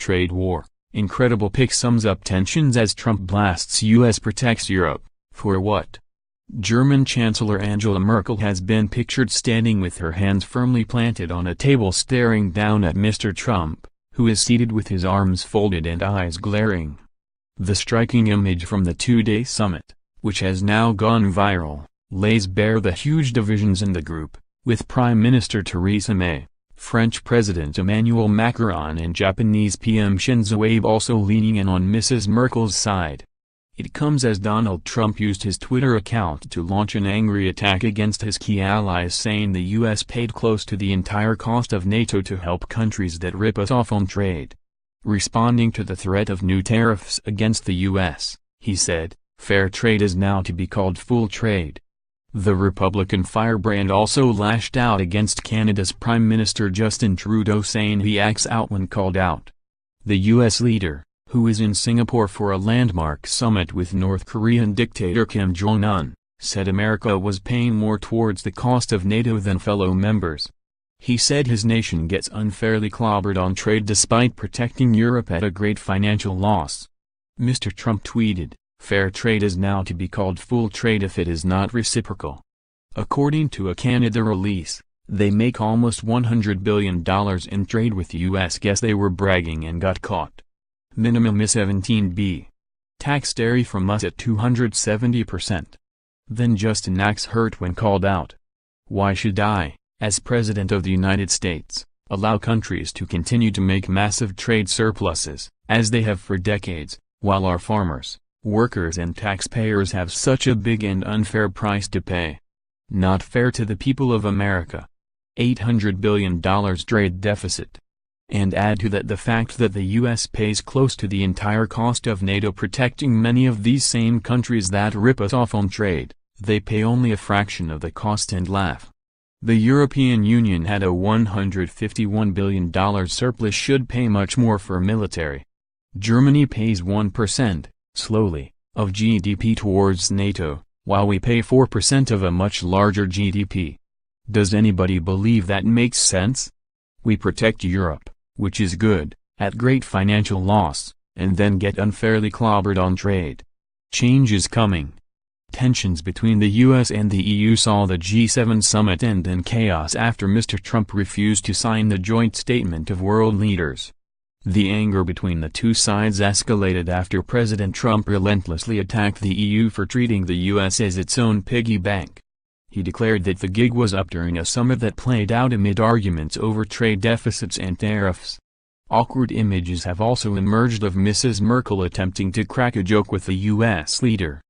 trade war. Incredible pic sums up tensions as Trump blasts US protects Europe. For what? German Chancellor Angela Merkel has been pictured standing with her hands firmly planted on a table staring down at Mr. Trump, who is seated with his arms folded and eyes glaring. The striking image from the two-day summit, which has now gone viral, lays bare the huge divisions in the group, with Prime Minister Theresa May, French President Emmanuel Macron and Japanese PM Shinzo Abe also leaning in on Mrs. Merkel's side. It comes as Donald Trump used his Twitter account to launch an angry attack against his key allies, saying the U.S. paid close to the entire cost of NATO to help countries that rip us off on trade. Responding to the threat of new tariffs against the U.S., he said, "Fair trade is now to be called full trade." The Republican firebrand also lashed out against Canada's Prime Minister Justin Trudeau, saying he acts out when called out. The U.S. leader, who is in Singapore for a landmark summit with North Korean dictator Kim Jong-un, said America was paying more towards the cost of NATO than fellow members. He said his nation gets unfairly clobbered on trade despite protecting Europe at a great financial loss. Mr. Trump tweeted, "Fair trade is now to be called full trade if it is not reciprocal." According to a Canada release, they make almost $100 billion in trade with the U.S. Guess they were bragging and got caught. Minimum is 17B. Tax dairy from us at 270%. Then Justin acts hurt when called out. Why should I, as President of the United States, allow countries to continue to make massive trade surpluses, as they have for decades, while our farmers, workers and taxpayers have such a big and unfair price to pay? Not fair to the people of America. $800 billion trade deficit. And add to that the fact that the U.S. pays close to the entire cost of NATO protecting many of these same countries that rip us off on trade, they pay only a fraction of the cost and laugh. The European Union had a $151 billion surplus, should pay much more for military. Germany pays 1%, slowly, of GDP towards NATO, while we pay 4% of a much larger GDP. Does anybody believe that makes sense? We protect Europe, which is good, at great financial loss, and then get unfairly clobbered on trade. Change is coming. Tensions between the U.S. and the EU saw the G7 summit end in chaos after Mr. Trump refused to sign the joint statement of world leaders. The anger between the two sides escalated after President Trump relentlessly attacked the EU for treating the U.S. as its own piggy bank. He declared that the gig was up during a summit that played out amid arguments over trade deficits and tariffs. Awkward images have also emerged of Mrs. Merkel attempting to crack a joke with the U.S. leader.